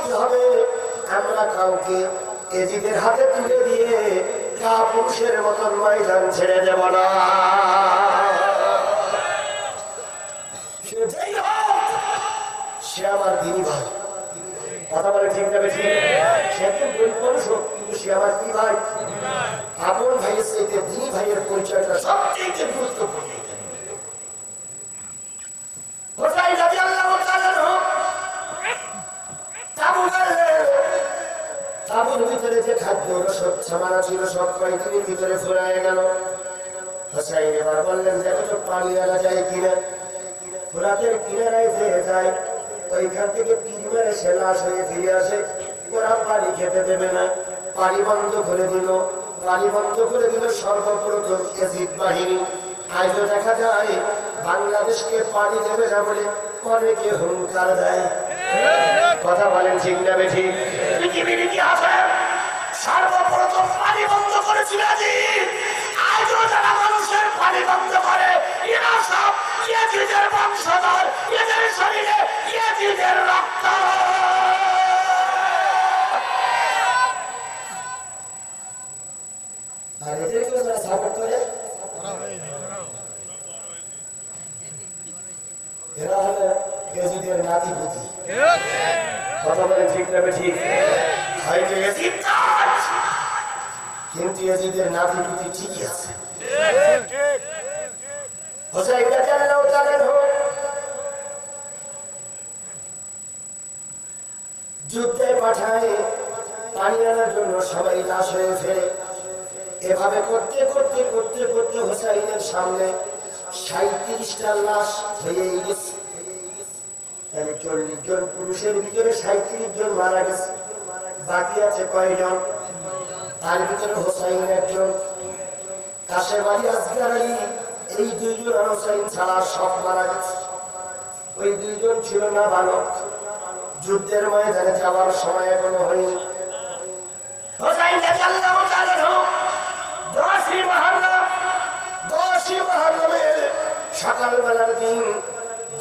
করতে হবে, আমরা কাউকে এজিদের হাতে তুলে দিয়ে কাপুরুষের মতন ময়দান ছেড়ে দেব না। সে আমার দিনী ভাই, কথা বলে ঠিক যাবে ঠিক। সে কিন্তু মানুষ হোক, কিন্তু সে আমার কি ভাই? আপন ভাইয়ের চাইতে দিনী ভাইয়ের পরিচয়টা সবচেয়ে গুরুত্বপূর্ণ। তাবুর ভিতরে যে খাদ্য রসদ সামানা ছিল সব কয়েকদিনের ভিতরে ফুরায় গেল। হোসাইন এবার বললেন, দেখো তো পানি আনা যায় কিনা। ফোরাতের কিনারায় যেয়ে যায়, ওইখান থেকে তীর মেরে সে লাশ হয়ে ফিরে আসে। ওরা পানি খেতে দেবে না, পানি বন্ধ করে দিল। পানি বন্ধ করে দিল সর্বপ্রথম এজিদ বাহিনী। আজও দেখা যায় বাংলাদেশকে পানি দেবে না বলে অনেকে হুঙ্কার দেয়। কথা বলেন ঠিক না বেঠিক? পৃথিবীর ইতিহাসে সর্বপ্রথম পানি বন্ধ করেছিল এজিদ। আজও যারা মানুষের পানি বন্ধ করে এরা সব এজিদের বংশধর, এদের শরীরে এজিদের রক্ত। আর এদেরকে যারা সাপোর্ট করে এরা হলো এজিদের নাতিপুতি। কথা বলে ঠিক নেবে ঠিক? হয়তো এজিদ কিন্তু এজিদের নাতিপুতি ঠিকই আছে। হোসাইন রাদিয়াল্লাহু তাআলা যুদ্ধে পাঠায় পানি আনার জন্য, সবাই লাশ হয়ে ফেরে। এভাবে করতে করতে করতে করতে হোসাইনের সামনে 37টা লাশ হয়ে গেছে। 40 জন পুরুষের ভিতরে 37 জন মারা গেছে। বাকি আছে কয়জন? তার ভিতরে হোসাইন একজন, কাশেম আলী আসগার আলী, এই দুইজন হোসাইন ছাড়া সব মারা গেছে। ওই দুইজন ছিল না বালক, যুদ্ধের ময়দানে যাওয়ার সময় এখনো হয়নি। হোসাইন রাদিয়াল্লাহু তাআলা 10ই মুহররমের সকালবেলার দিন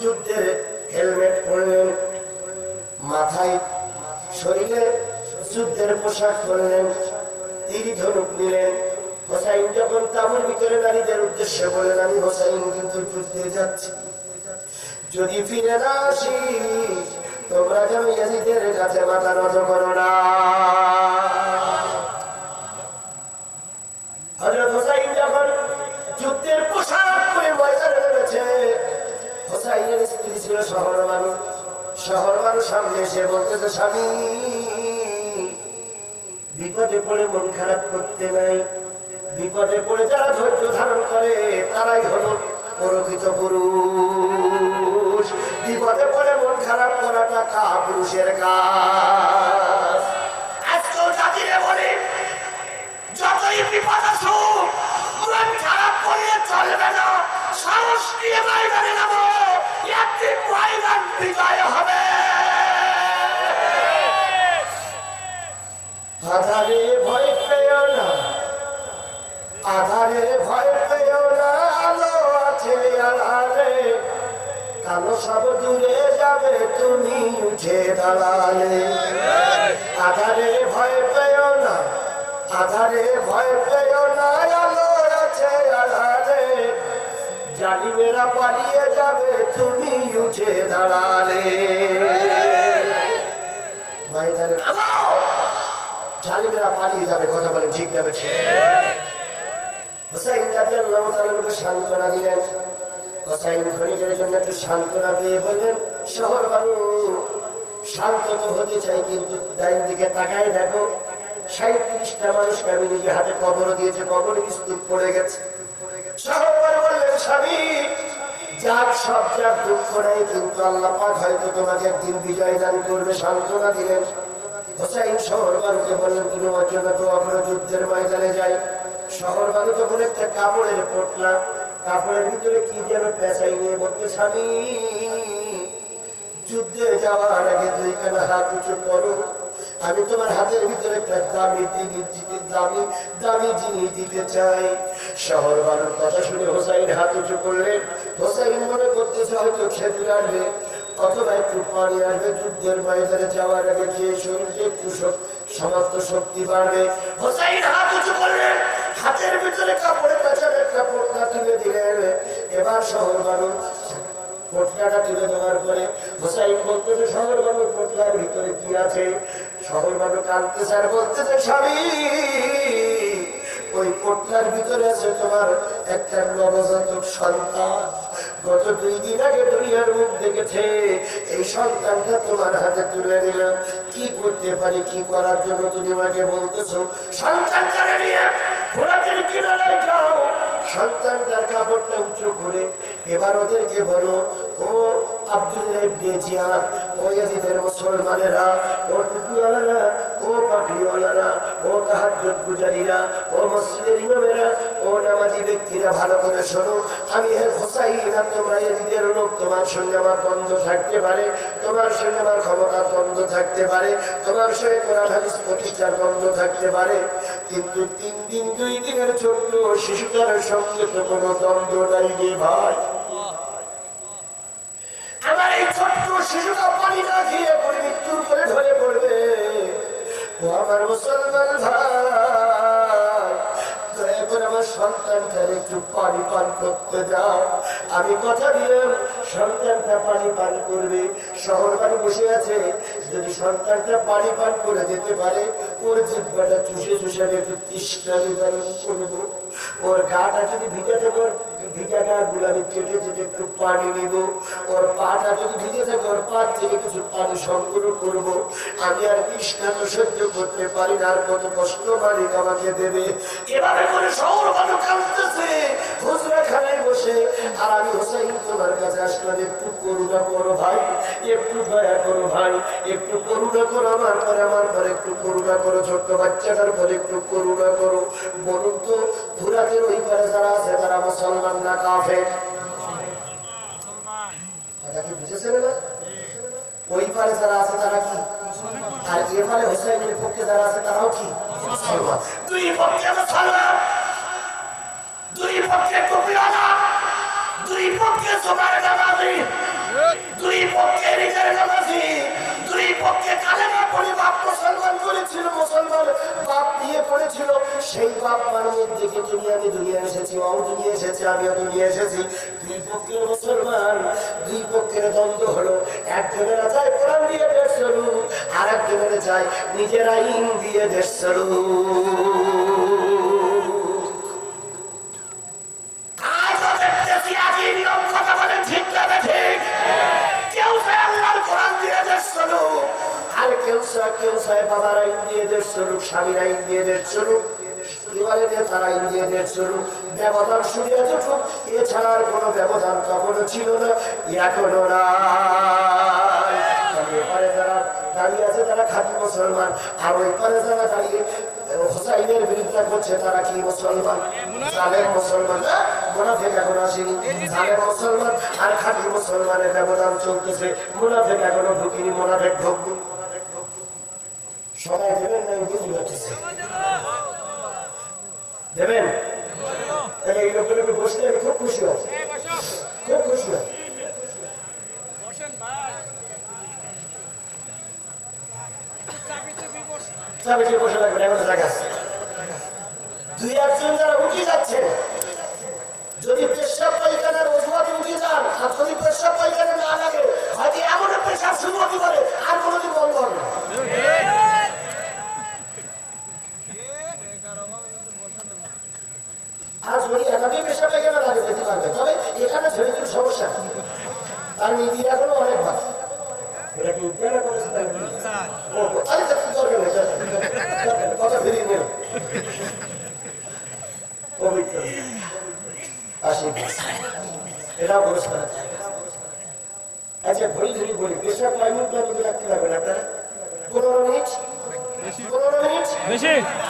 যুদ্ধের হেলমেট পরলেন, মাথায় শরীরে যুদ্ধের পোশাক পরলেন, তীর ধনুক নিলেন। হোসাইন যখন তাঁবুর ভিতরে নারীদের উদ্দেশ্যে বলেন, আমি হোসাইন কিন্তু যুদ্ধে যাচ্ছি, যদি ফিরে না আসি তোমরা যেন ইয়াজিদের কাছে মাথা নত করো না। হযরত হোসাইন যখন যুদ্ধের পোশাক পরে ময়দানে নেমেছে, হোসাইনের স্ত্রী ছিল শহর মানুষ সামনে এসে বলতেছে, স্বামী বিপদে পড়ে মন খারাপ করতে নাই। বিপদে পড়ে যারা ধৈর্য ধারণ করে তারাই হলো প্রকৃত পুরুষ। বিপদে পড়ে মন খারাপ করাটা কাপুরুষের কাজ। আজকেও জাতিরে বলি, যতই বিপদ আসুক মন খারাপ করলে চলবে না। সাহস নিয়ে ময়দানে নামো, একদিন ময়দান বিজয় হবে। আধারে ভয় পেও না, আধারে ভয় পেও না, আলো আছে আড়ালে, কালো সব দূরে যাবে তুমি উঠে দাঁড়ালে। আধারে ভয় পেও না, আধারে ভয় পেও না, আলো আছে আড়ালে, জালিমেরা পালিয়ে যাবে তুমি উঠে দাঁড়ালে। ময়দানে নামাও, জালিমেরা পালিয়ে যাবে। কথা বলে ঠিক যাবে। হোসাইন রাদিয়াল্লাহু তাআলা সান্ত্বনা দিলেন। হোসাইন খনিকের জন্য একটু সান্ত্বনা পেয়ে বললেন, শহর মানুষ শান্ত তো হতে চাই, কিন্তু ডাইন দিকে তাকায় দেখো 37টা মানুষকে আমি নিজে হাতে কবর দিয়েছে, কবরে স্তূপ পড়ে গেছে। শহর মানুষ বললেন, স্বামী যাক সব যাক, দুঃখ নাই, কিন্তু আল্লাহ পাক হয়তো তোমাকে একদিন বিজয় দান করবে। সান্ত্বনা দিলেন। হোসাইন শহর মানুষকে বললেন, তুমি আমার জন্য দোয়া করো, যুদ্ধের ময়দানে যাই। শহর মানুষ তখন একটা কাপড়ের পোটলা, কাপড়ের ভিতরে কি যেন পেঁচাই নিয়ে বলতে, স্বামী যুদ্ধে যাওয়ার আগে দুইখানা হাত উঁচু করো, আমি তোমার হাতের ভিতরে একটা দামি জিনিস দিতে চাই। শহর মানুষ কথা শুনে হোসাইন হাত উঁচু করলেন। হোসাইন মনে করতেছে হয়তো খেজুর আনবে, অথবা একটু পানি আসবে, যুদ্ধের ময়দানে যাওয়ার আগে খেয়ে শরীরে একটু সমস্ত শক্তি বাড়বে। হোসাইন হাত উঁচু করলেন, হাতের ভিতরে কাপড়ের পেছনে একটা পোটলা তুলে দিলেন। এবার শহর মানুষ পোটলাটা তুলে দেওয়ার পরে হোসাইন বলতেছে, শহর মানুষ পোটলার ভিতরে কি আছে? শহর মানুষ কাঁদতেছে আর বলতেছে, স্বামী ওই পোটলার ভিতরে আছে তোমার একটা নবজাতক সন্তান। গত 2 দিন আগে দুনিয়ার মুখ দেখেছে, এই সন্তানটা তোমার হাতে তুলে নিলাম। কি করতে পারি, কি করার জন্য তুমি আমাকে বলতেছো? সন্তানটাকে নিয়ে ঘোড়াদের কিনারায় যাও, সন্তানটার কাপড়টা উঁচু করে এবার ওদেরকে বলো, ও আব্দুল্লাহ ইবনে জিয়াদ, ও ইয়াজিদের মুসলমানেরা, ও টুপিওয়ালারা, ও পাগড়িওয়ালারা, ও তাহাজ্জুদ গুজারিরা, ও মসজিদের ইমামেরা, ও নামাজি ব্যক্তিরা, ভালো করে শোনো। আমি হোসাইন আর তোমরা ইয়াজিদের লোক, তোমার সঙ্গে আমার দ্বন্দ্ব থাকতে পারে, তোমার সঙ্গে আমার ক্ষমতার দ্বন্দ্ব থাকতে পারে, তোমার সঙ্গে কোরআন হাদিস প্রতিষ্ঠার দ্বন্দ্ব থাকতে পারে, কিন্তু 3 দিন 2 দিনের ছোট্ট শিশুটার সঙ্গে তো কোনো দ্বন্দ্ব নাই রে ভাই। আমার এই ছোট্ট শিশুটা পানি না খেয়ে পড়ে মৃত্যুর করে ঢলে পড়বে। ও আমার মুসলমান ভাই, দয়া করে আমার সন্তানটার একটু পানি পান করতে দাও। আমি কথা দিলাম, সন্তানটা পানি পান করবে। শহর বাড়ি বসে আছে, যদি সন্তানটা পানি পান করে দিতে পারে, ওর জিহ্বাটা চুষে চুষে আমি একটু তৃষ্ণা নিবারণ করবো। ওর গাটা যদি ভিজে থাকে, ভিজা গা গুলামি চেটে চেটে একটু পানি নিব। ওর পাটা যদি ভিজে থাকে, ওর পা থেকে কিছু পানি সংগ্রহ করবো। আমি আর তৃষ্ণা তো সহ্য করতে পারি না, আর কত কষ্ট মালিক আমাকে দেবে। এভাবে করে শহর মানুষ কাঁদতেছে হুজরাখানায় বসে। আর আমি হোসাইন তোমার কাছে আসলাম, একটু করুণা করো ভাই, একটু দয়া করো ভাই, একটু করুণা করো আমার পরে, আমার পরে একটু করুণা করো, ছোট্ট বাচ্চাটার পরে একটু করুণা করো। বলুন তো, ফুরাতের ওই পারে যারা আছে তারা মুসলমান না কাফের? কথা কি বুঝেছেন না? ওই পারে যারা আছে তারা কি? আর এ পারে হোসাইনের পক্ষে যারা আছে তারাও কি মুসলমান? দুই পক্ষে মুসলমান, দুই পক্ষে টুপিওয়ালা, দুই পক্ষে জোগাড় নামাজি, দুই পক্ষে নিজের নামাজি, দুই পক্ষে কালেমা পড়ে বাপ মুসলমান করেছিল, মুসলমান বাপ নিয়ে পড়েছিল। সেই বাপ মানুষের দিকে তুমি আমি দুনিয়া এসেছি, ও দুনিয়া এসেছে, আমিও দুনিয়া এসেছি। দুই পক্ষের মুসলমান, দুই পক্ষের দ্বন্দ্ব হলো। একজনেরা চায় কোরআন দিয়ে দেশ চলুক, আর একজনেরা চায় নিজের আইন দিয়ে দেশ চলুক। আর কেউ চায় বাবার আইন দিয়ে দেশ চলুক, স্বামীর আইন দিয়ে দেশ চলুক, তার আইন দিয়ে দেশ চলুক। ব্যবধান শুনে যুগ, এছাড়া আর কোনো ব্যবধান কখনো ছিল না, এখনো না। এপারে যারা দাঁড়িয়ে আছে তারা খাঁটি মুসলমান, আর ওই পারে যারা দাঁড়িয়ে হোসাইনের বিরুদ্ধে করছে তারা কি মুসলমান? জালেম মুসলমান, মুনাফিক এখনো আসেনি। জালেম মুসলমান আর খাঁটি মুসলমানের ব্যবধান চলতেছে। মুনাফিক এখনো ঢুকিনি, মুনাফিক ঢুকবে। সবাই দেবেন না? বুঝতে পারতেছে দেবেন? তাহলে এই লোকগুলোকে বসলে আমি খুব খুশি হব, খুব খুশি হব। বসে লাগবে, এমন জায়গা আছে। 2-1 যারা উঠে যাচ্ছে, যদি পেশাব পায়খানার অজুহাতে উঠে যান, আর যদি পেশাব পায়খানা না লাগে, হয়তো এমন পেশাব শুরু হতে পারে, আর কোনোদিন বন্ধ হবে না। আর যদি একাধিক পেশাব পায়খানা লাগে যেতে পারবে, তবে এখানে ছেড়ে দিন সমস্যা, তার নীতি এখনো অনেক ভালো। এটা কি উদ্ধার করেছে? কথা ফিরিয়ে নিল এটাও পুরস্কার। আচ্ছা ঘড়ি ধরি বলি, পেশাব লাইনুর রাখতে পারবেন আপনারা 15 মিনিট? 15 মিনিট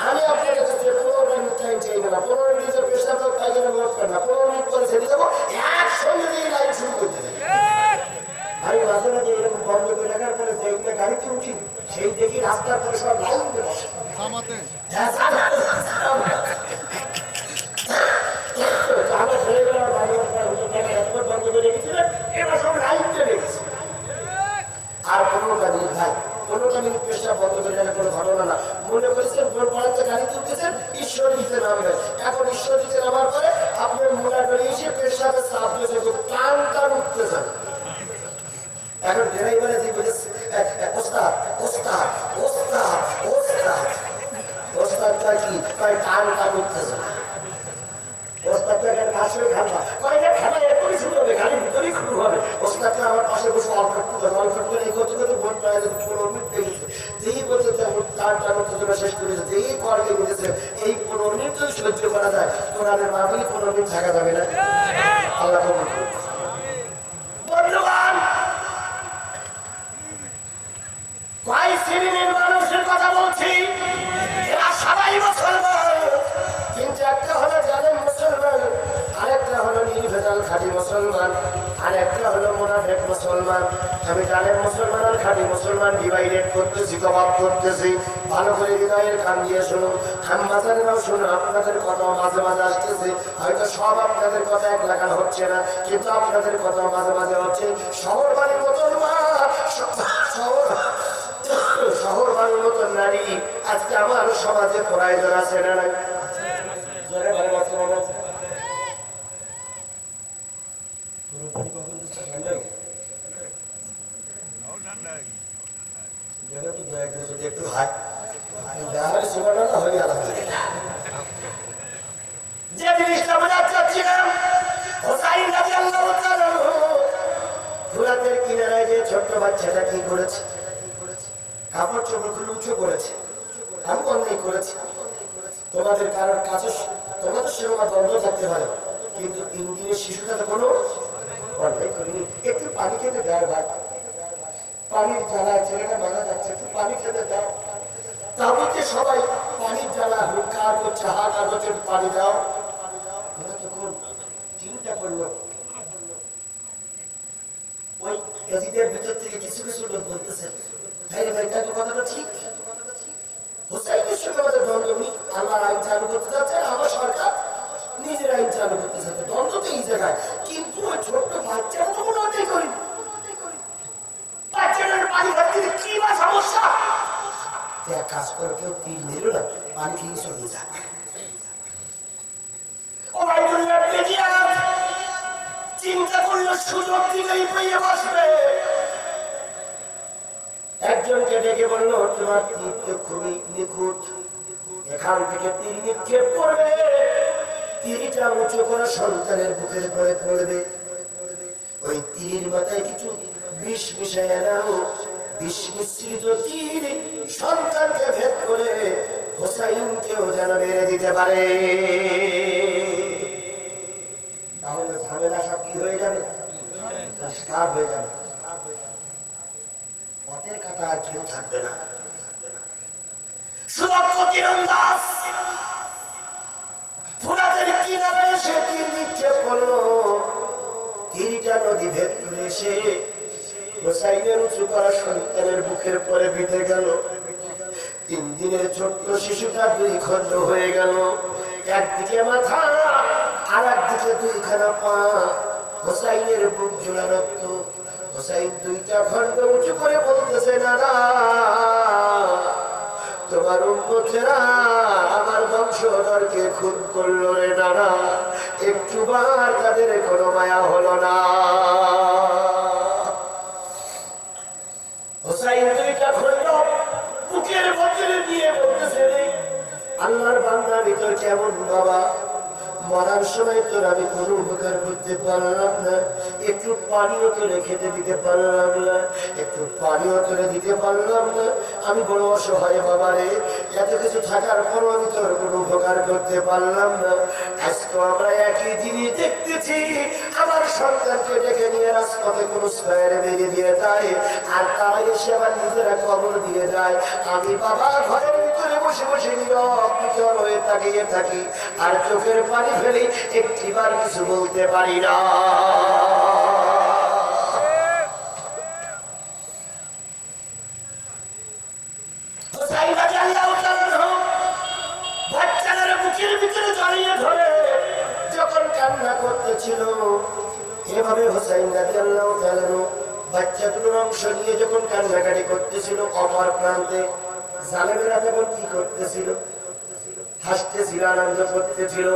আমি আপনার কাছে 15 মিনিট টাইম চাই না। 15 মিনিটের পেশাব পায়খানা নোট করেন না, 15 মিনিট করে ছেড়ে দেবো, একসঙ্গে দিয়ে লাইন শুরু করতে দেবেন। আমি মাঝে মাঝে এরকম বন্ধ করে রাখার পরে যেগুলো গাড়িতে উঠি, সেই দেখি রাস্তার পরে সব লাইন দিয়ে বসে। বন্ধ করে রেখেছিলেন, এবার সব লাইন দিয়ে রেখেছে। আলোচনা শেষ করেছে যে এই কর্মে নিতেছে এই 15 মিনিট যদি সহ্য করা যায় কোরআনের মাহফিলে 15 মিনিট থাকা যাবে না। আল্লাহ কবুল করুন। বন্ধুগণ, কয় শ্রেণীর মানুষের কথা বলছি? এরা সবাই মুসলমান, কিন্তু একটা হলো জালেম মুসলমান, আরেকটা হলো নির্ভেজাল খাঁটি মুসলমান, আরেকটা হলো মুনাফিক মুসলমান। আমি জালেম মুসলমান আর খাঁটি মুসলমান ডিভাইডেড করতেছি, তফাৎ করতেছি। ভালো করে হৃদয়ের কান দিয়ে শুনুন, আম্মাজানেরাও শুনুন। আপনাদের কথাও মাঝে মাঝে আসতেছে, হয়তো সব আপনাদের কথা এক লাগান হচ্ছে না, কিন্তু আপনাদের কথাও মাঝে মাঝে হচ্ছে। শহর বাড়ির মুসলমান, শহর বাড়ির মতন নারী আজকে আমার সমাজে প্রয়োজন আছে না নাই? একটু হাই যে জিনিসটা বোঝাতে চাচ্ছিলাম, হোসাইন রাদিয়াল্লাহু তাআলা ফুরাতের কিনারায় যে ছোট্ট বাচ্চাটা কি করেছে? কাপড় চোপড় খুলে উঁচু করেছে। আমি অন্যায় করেছি, তোমাদের কারোর কাছে তোমাদের সেরকম দ্বন্দ্ব থাকতে পারে, কিন্তু 3 দিনের শিশুটা তো কোনো অন্যায় করিনি। একটু পানি খেতে দেয় ভাই, পানির জ্বালায় ছেলেটা মারা যাচ্ছে, একটু পানি খেতে দাও। তাবুতে সবাই পানির জ্বালা হুঙ্কার করছে, হাহাকার করছে, পানি দাও। ওরা তখন চিন্তা করলো, ওই এজিদের ভিতর থেকে কিছু কিছু লোক বলতেছে, ভাই ভাই তাই তো কথাটা ঠিক, হোসাইনের সঙ্গে আমাদের দ্বন্দ্ব নেই। আল্লাহর আইন চালু করতে যাচ্ছে, আমার সরকার নিজের আইন চালু করতে যাচ্ছে, দ্বন্দ্ব তো এই জায়গায়। কিন্তু ওই ছোট্ট বাচ্চারা তো কোনো অন্যায় করি, বাচ্চাদের পানি ভর্তি কি বা সমস্যা? এক কাজ করে কেউ তিল নিল না, পানি খেয়ে চলে যাক। চিন্তা করলে সুযোগ দিলেই পেয়ে বসবে। একজনকে ডেকে বলল, তোমার তীর তো খুবই নিখুঁত, এখান থেকে তীর নিক্ষেপ করবে, তীরটা উঁচু করে সন্তানের বুকের পরে পড়বে। ওই তীর মাথায় কিছু বিষ মিশাই নাও, বিষ মিশ্রিত তীর সন্তানকে ভেদ করে হোসাইনকেও যেন মেরে দিতে পারে। তাহলে ঝামেলা সব কি হয়ে যাবে? পরিষ্কার হয়ে যাবে, পথের কাটা আর কেউ থাকবে না। সুদক্ষ তীরন্দাজ ফুরাতের কিনারে এসে তীর নিক্ষেপ করলো, তীরটা নদী ভেদ করে এসে হোসাইনের উঁচু করা সন্তানের বুকের পরে বিঁধে গেল। 3 দিনের ছোট্ট শিশুটা 2 খণ্ড হয়ে গেল, একদিকে মাথা আর একদিকে 2খানা পা, হোসাইনের বুক জোড়া রক্ত। হোসাইন 2টা খণ্ড উঁচু করে বলতেছে, নানা তোমার উম্মতেরা আমার বংশধরকে খুন করলো রে নানা, একটুবার তাদের কোনো মায়া হলো না। হোসাইন 2টা খণ্ড বুকের ভেতরে দিয়ে বলতেছে, রে আল্লাহর বান্দা ভিতর কেমন বাবা, মরার সময় তোর আমি কোনো উপকার করতে পারলাম না, একটু পানিও তোরে খেতে দিতে পারলাম না, একটু পানিও তোরে দিতে পারলাম না। আমি বড় অসহায় বাবা রে, এত কিছু থাকার পরও আমি তোর কোনো উপকার করতে পারলাম না। আজকে আমরা একই জিনিস দেখতেছি, আমার সন্তানকে ডেকে নিয়ে রাজপথে কোনো স্কয়ারে বেরিয়ে দিয়ে যায়, আর তারা এসে আবার নিজেরা কবর দিয়ে যায়। আমি বাবা ঘরের ভিতরে বসে বসে নীরব নিথর হয়ে তাকিয়ে থাকি, আর চোখের পানি ফেলি, একটিবার কিছু বলতে পারি না। বাচ্চাদের বুকের ভিতরে জড়িয়ে ধরে যখন কান্না করতেছিল, এভাবে হোসাইন রাদিয়াল্লাহু তাআলা বাচ্চাগুলোর অংশ নিয়ে যখন কান্নাকাটি করতেছিল, অপর প্রান্তে জালেমেরা তখন কি করতেছিল? হাসতেছিল, আনন্দ করতেছিল।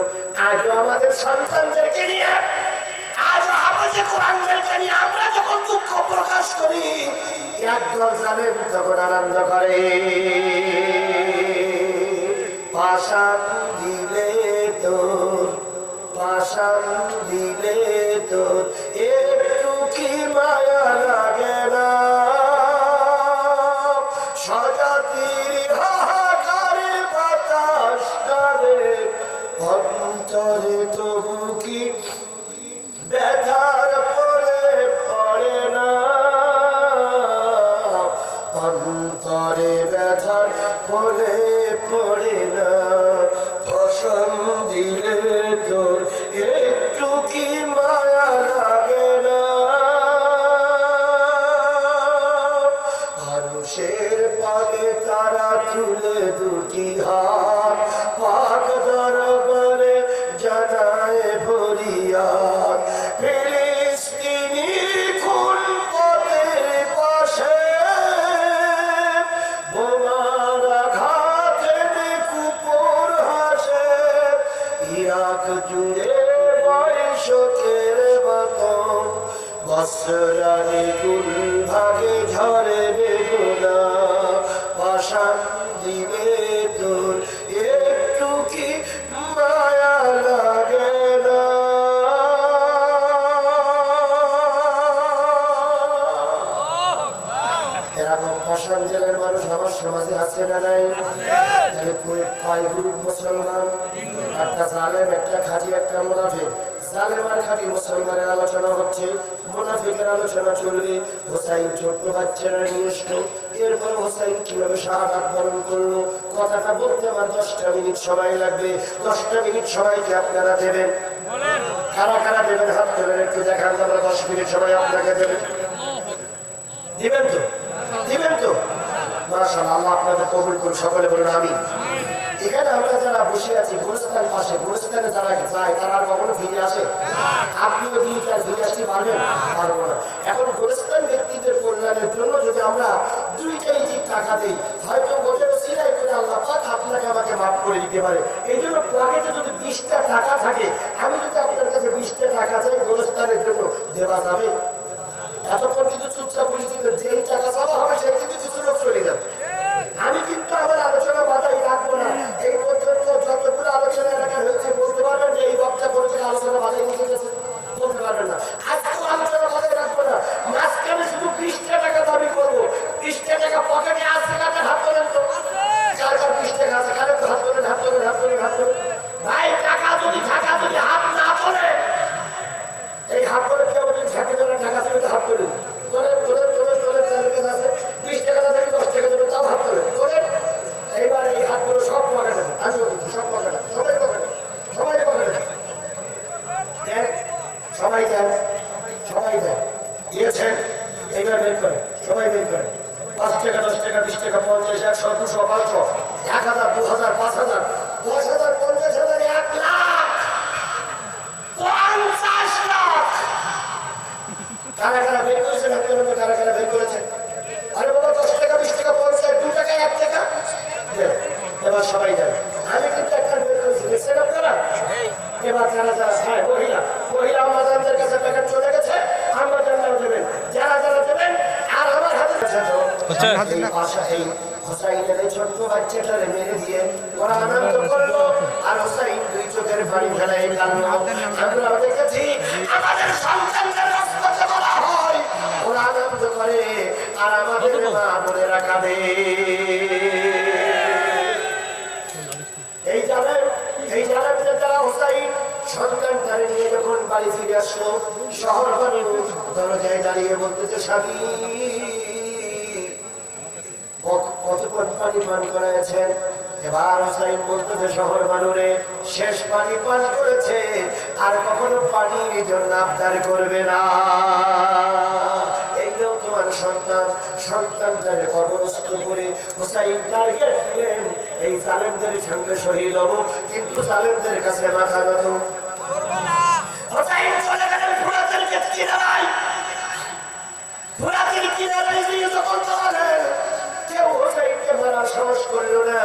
আজও আমাদের সন্তানদেরকে নিয়ে, আজও হাফেজে কোরআনদেরকে নিয়ে আমরা যখন দুঃখ প্রকাশ করি, একদল জালেম তখন আনন্দ করে। পাশান দিলে তোর, পাশান দিলে তোর একটু কি মায়া লাগে না, স্বজাতির হাহাকার অন্তরে তবু কি ব্যথার পরে পড়ে না, অন্তরে ব্যথার পরে পড়ে না, পশম দিলে তোর একটু কি মায়া লাগে না, মানুষের পাগে তারা তুলে দুটি হাত, পাক দরবারে জানায় ফরিয়াদ, ফিলিস্তিনি খুন পথের পাশে বোমার আঘাতে কুকুর হাসে, ইরাক জুড়ে বয়সকের মতো বস্ত্রানি গুল ভাগে ঝরে বেগুনা, পাষাণ দিবে তোর একটু কি মায়া লাগে না। এরকম পাষাণ জেলের মানুষ আমার সমাজে আছে না নাই? কয় গ্রুপ মুসলমান? একটা জালেম, একটা খাঁটি, একটা মুনাফিক। জালেম আর খাঁটি মুসলমানের আলোচনা হচ্ছে, মুনাফিকের আলোচনা চলবে। হোসাইন ছোট্ট বাচ্চারা নিয়ে এসলো, এরপর হোসাইন কিভাবে শাহাদাত বরণ করলো কথাটা বলতে আমার 10টা মিনিট সময় লাগবে। 10টা মিনিট সময়কে আপনারা দেবেন? কারা কারা দেবেন হাত তোলেন, একটু দেখান। আমরা 10 মিনিট সময় আপনাকে দেবেন, দিবেন তো? দিবেন তো? মাশাআল্লাহ, আল্লাহ আপনাদের কবুল করুন। সকলে বলুন আমিন। এখানে আমরা যারা বসে আছি গুরুস্থান পাশে, গুরুস্থানে যারা যায় তারা আর কখনো ফিরে আসে? আপনিও কি তার ফিরে আসতে পারবেন? পারবো না। এখন গুরুস্থান ব্যক্তিদের কল্যাণের জন্য যদি আমরা দুইটাই ঠিক টাকা দিই, হয়তো ওদের সিলাই করে আল্লাহ পাক আপনাকে আমাকে মাফ করে দিতে পারে। এই জন্য পকেটে যদি 20টা টাকা থাকে, আমি যদি আপনার কাছে 20টা টাকা চাই গুরুস্থানের জন্য, দেওয়া যাবে? এতক্ষণ কিন্তু চুপচাপ বলেছিল, যেই টাকা চাওয়া হবে সেই কিন্তু কিছু লোক চলে যাবে। আমি কিন্তু আমার আলোচনা বাধাই রাখবো না। এই পর্যন্ত যতগুলো আলোচনা রাখা হয়েছে বলতে পারবেন যে এই বক্তা করতে আলোচনা বাধাই নিতে গেছে? বলতে পারবেন না। আজকেও আলোচনা বাধাই রাখবো না। মাঝখানে শুধু 20টা টাকা দাবি করবো। 20টা টাকা পকেটে আছে, কাছে হাত তোলেন তো। যার যার 20 টাকা আছে কারে তো হাত তোলেন, হাত তোলেন, হাত তোলেন, হাত তোলেন। ভাই টাকা যদি হাত না তোলে, এই হাত করে কেউ যদি থাকে না, টাকা ছিল হাত তোলেন, তোলেন, তোলেন, তোলেন, তোলেন। যার কাছে আছে 20 টাকা থেকে 10 টাকা দেবেন, তাও হাত তোলেন, তোলেন। এইবার এই হাতগুলো সব পকেটে, আমি সব পকেটে, সবাই পকেটে, সবাই পকেটে দেন, সবাই দেন, সবাই দেন। দিয়েছেন, এইবার বের করেন, সবাই বের করেন। 5 টাকা, 10 টাকা, 20 টাকা, 50, 100, 200, 500, 1000, 2000, 5000, 10,000, 50,000, 1 লাখ, 50 লাখ। কারা কারা বের করেছেন? কারা কারা বের করেছেন? আরে বাবা, 10 টাকা, 20 টাকা, 50, 2 টাকা, 1 টাকা দেন। এবার সবাই দেন। আমি কিন্তু একটা বের করেছি, দেখছেন আপনারা? এবার যারা যারা, হ্যাঁ, মহিলা আমাদের কাছে প্যাকেট চলে গেছে, আমরা জানাও দেবেন, যারা যারা দেবেন। আর আমার হাতে এই ভাষা, এই হোসাইনের এই ছোট্ট বাচ্চাটারে মেরে দিয়ে ওরা আনন্দ করলো, আর হোসাইন 2 চোখের পানি ফেলাই কাঁদলো। আমরাও দেখেছি আমাদের সন্তানদের রাস্তাতে বলা হয়, ওরা আনন্দ করে, আর আমাদের মা বোনেরা কাঁদে। এই জালেম যারা হোসাইন সন্তান তারে নিয়ে যখন বাড়ি ফিরে আসলো, শহর মানুষ দরজায় দাঁড়িয়ে বলতেছে, স্বামী কতক্ষণ পানি পান করেছেন? এবার হোসাইন বলতেছে, শহর মানুরে শেষ পানি পান করেছে, আর কখনো পানির জন্য আবদার করবে না। এই লোক তোমার সন্তান তারে কবরস্থ করে হোসাইন টার্গেট দিলেন, এই জালেমদের সঙ্গে শহীদ হবো, কিন্তু জালেমদের কাছে মাথা নত। হোসাইন চলে গেলেন ফুরাতের কিনারায়। ফুরাতের কিনারায় দিয়ে যখন চলেন, কেউ হোসাইনকে মারার সাহস করল না,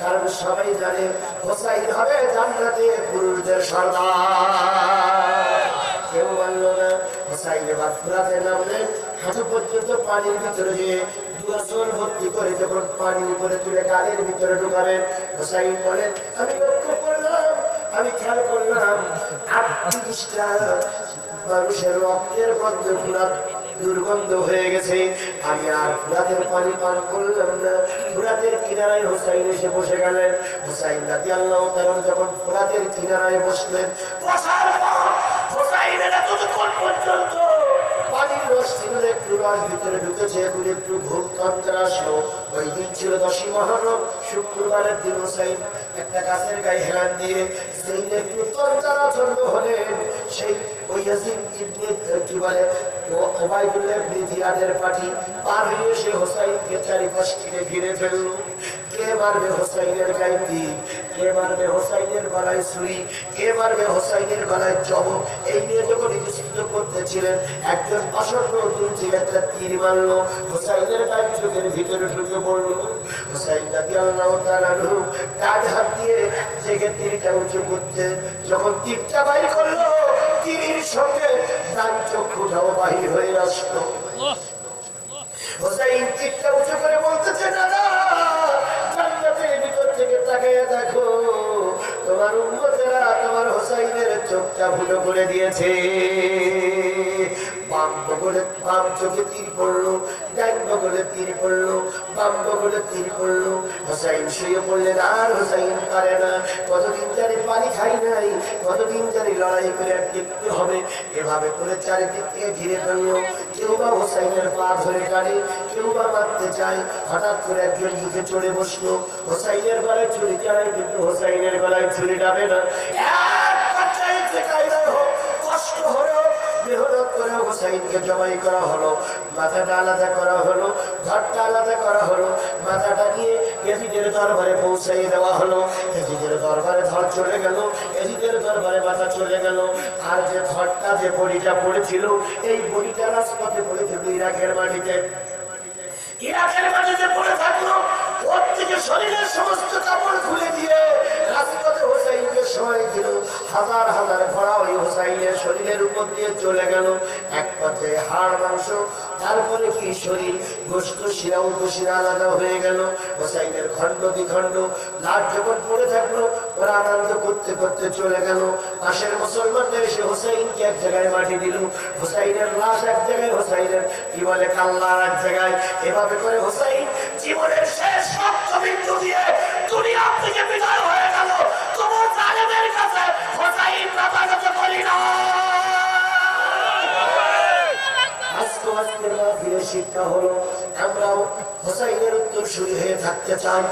কারণ সবাই জানে হোসাইন হবে জান্নাতে পুরুষদের সর্দার। কেউ মানল না। হোসাইন এবার ফুরাতে নামলেন, হাঁটু পর্যন্ত পানির ভিতরে গিয়ে 2 আসর ভর্তি করে যখন পানির উপরে তুলে গালের ভিতরে ঢুকাবেন, হোসাইন বলেন, আমি লক্ষ্য করলাম, আমি খেয়াল করলাম 38টা মানুষের রক্তের গন্ধ ফুরাত দুর্গন্ধ হয়ে গেছে। আমি আর ফুরাতের পানি পান করলাম না। ফুরাতের কিনারায় হুসাইন এসে বসে গেলেন। হুসাইন রাদিয়াল্লাহু তাআলা যখন ফোরাতের কিনারায় বসলেন, বসার পর হুসাইনের এতক্ষণ পর্যন্ত পানির রস ছিল, একটু রস ভিতরে ঢুকেছে, এখন একটু ঘুম তন্ত্র আসলো। ওই দিন ছিল 10ই মুহররম, শুক্রবারের দিন। হুসাইন একটা গাছের গায়ে হেলান দিয়ে সেই একটু তন্ত্রাচ্ছন্ন হলেন। সেই ওই ইয়াজিদ ইবনে কি বলে ওবাইদুল্লাহ ইবনে জিয়াদের পার্টি পার হয়ে এসে হুসাইনকে চারিপাশ থেকে ঘিরে ফেলল। কে মারবে হুসাইনের গায়ে তীর, কে মারবে হুসাইনের গলায় ছুরি, কে মারবে হুসাইনের গলায় চবক, এই নিয়ে যখন নিশ্চিত করতেছিলেন, একজন অসংখ্য দূর থেকে একটা তীর মারল, হুসাইনের গায়ে চোখের ভিতরে ঢুকে পড়ল। হুসাইন রাদিয়াল্লাহু তাআলা ডান হাত দিয়ে জেগে তীরটা উঁচু করতে যখন তীরটা বাইর করলো, তীরের সঙ্গে ডান চক্ষুটাও বাহির হয়ে আসলো। হুসাইন তীরটা উঁচু করে বলতেছে, দাদা জান্নাতের ভিতর থেকে তাকিয়ে দেখো, তোমার উম্মতেরা তোমার হুসাইনের চোখটা ফুটো করে দিয়েছে। বাম চোখে তীর পড়লো, ডান বগলে তীর পড়লো, বাম বগলে তীর পড়লো। হুসাইন শুয়ে পড়লেন, আর হুসাইন পারে না। কতদিন জানি পানি খাই নাই, কতদিন জানি লড়াই করে টিকতে হবে। এভাবে করে চারিদিক থেকে ঘিরে ফেললো। কেউ বা হুসাইনের পা ধরে টানে, কেউ বা মারতে চায়। হঠাৎ করে একজন মুখে চড়ে বসলো। হুসাইনের গলায় ছুরি চায়, কিন্তু হুসাইনের গলায় ছুরি যাবে না। কষ্ট হলো, মেহনত করে হুসাইনকে জবাই করা হলো, মাথাটা আলাদা করা হলো, ঘরটা আলাদা করা হলো, মাথাটা নিয়ে ইয়াজিদের দরবারে পৌঁছাই দেওয়া হলো। ইয়াজিদের দরবারে ধর চলে গেল, ইয়াজিদের দরবারে মাথা চলে গেল। আর যে ধরটা, যে বড়িটা পড়েছিল, এই বড়িটা রাজপথে পড়েছিল ইরাকের মাটিতে। ইরাকের মাটিতে পড়ে থাকলো, ওর থেকে শরীরের সমস্ত কাপড় খুলে দিয়ে রাজপথে হুসাইনকে সহায় দিল। হাজার হাজার ঘোড়া ওই হুসাইনের শরীরের উপর দিয়ে চলে গেল। এক পথে হাড় মাংস, তারপরে কি শরীর, গোশত, শিরা, উপশিরা আলাদা হয়ে গেল। হুসাইনের খণ্ড দ্বিখণ্ড লাশ যখন পড়ে থাকলো, ওরা আনন্দ করতে করতে চলে গেল। পাশের মুসলমানদের এসে হুসাইনকে এক জায়গায় মাটি দিল, হুসাইনের লাশ এক জায়গায়, হুসাইনের কি বলে কাল্লা এক জায়গায়। এভাবে করে হুসাইন জীবনের শেষ রক্তবিন্দু দিয়ে দুনিয়া থেকে বিদায় হয়ে গেল। তবু জালেমের কাছে হুসাইন রাতারাতি করি না। আজকে আজকের মাহফিলে শিক্ষা হলো, আমরাও হুসাইনের উত্তরসূরি হয়ে থাকতে চাই।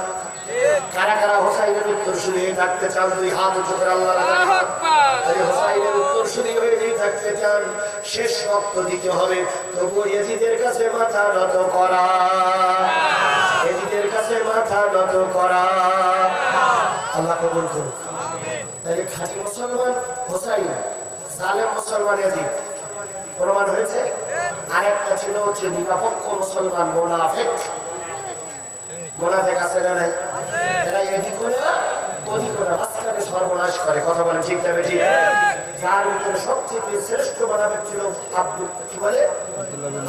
কারা কারা হুসাইনের উত্তরসূরি হয়ে থাকতে চান? দুই হাত উঁচু করে আল্লাহ হুসাইনের উত্তরসূরি হয়ে যদি থাকতে চান, শেষ রক্ত দিতে হবে। তবু ইয়াজিদের কাছে মাথা নত করা, ইয়াজিদের কাছে মাথা নত করা। আল্লাহ কবুল করুন। তাহলে খাঁটি মুসলমান হুসাইন, জালেম মুসলমান ইয়াজিদ। প্রমাণ হয়েছে। আরেকটা ছিল হচ্ছে নিরপেক্ষ মুসলমান মুনাফিক। মুনাফিক আছে না নাই? এরা এদিক করে না ওদিক করে মাঝখানে সর্বনাশ করে। কথা বলেন ঠিক না বেঠিক? যার ভিতরে সবচেয়ে শ্রেষ্ঠ মুনাফিক ছিল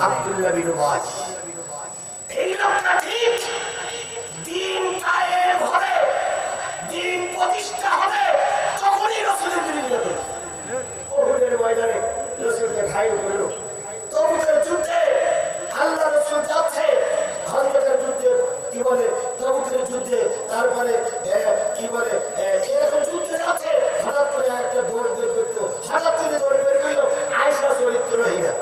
আব্দুল্লাহ বিন উবাই। এই লোকটা ঠিক দিন কায়েম হবে, দিন প্রতিষ্ঠা হবে, তখনই রাসূলের বিরুদ্ধে ওহুদের ময়দানে রাসূলকে ঘায়েল করলো। তবুকের যুদ্ধে আল্লাহ রাসূল যাচ্ছে, খন্দকের যুদ্ধে কি বলে, তবুকের যুদ্ধে, তারপরে কি বলে এরকম যুদ্ধে যাচ্ছে। হঠাৎ করে একটা দৌড় বের করতো, হঠাৎ করে দৌড় বের করলো আয়েশা চরিত্রহীনা,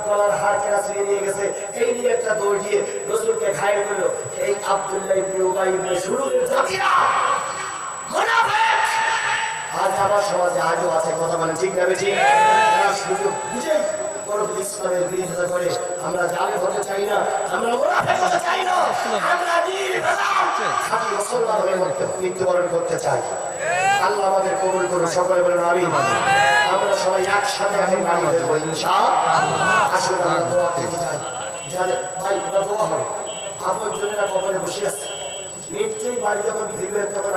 গলার হাড় কেনা ছিঁড়ে নিয়ে গেছে। এই নিয়ে একটা দৌড় দিয়ে রাসূলকে ঘায়েল করলো। এই আব্দুল্লাহ ইবনে উবাই ইবনে সুলুলের জাতিরা মুনাফিক আজ আমার সমাজে আজও আছে। কথা বলেন ঠিক না বেঠিক? সুযোগ বুঝে ইসলামের বিরোধিতা করে আমরা জালেম হতে চাই না, আমরা মুনাফিক হতে চাই না, আমরা খাঁটি মুসলমান হয়ে মৃত্যুবরণ করতে চাই। আল্লাহ আমাদের কবুল করুন, সকলে বলেন আমিন। আমরা সবাই একসাথে এখন বাড়ি দেবো ইনশাআল্লাহ। আসুন আমরা দোয়া করতে চাই। জানেন ভাই, দোয়া হবে। আপন জনেরা কবরে বসে আছে, নিশ্চয়ই বাড়ি যখন ফিরবেন তখন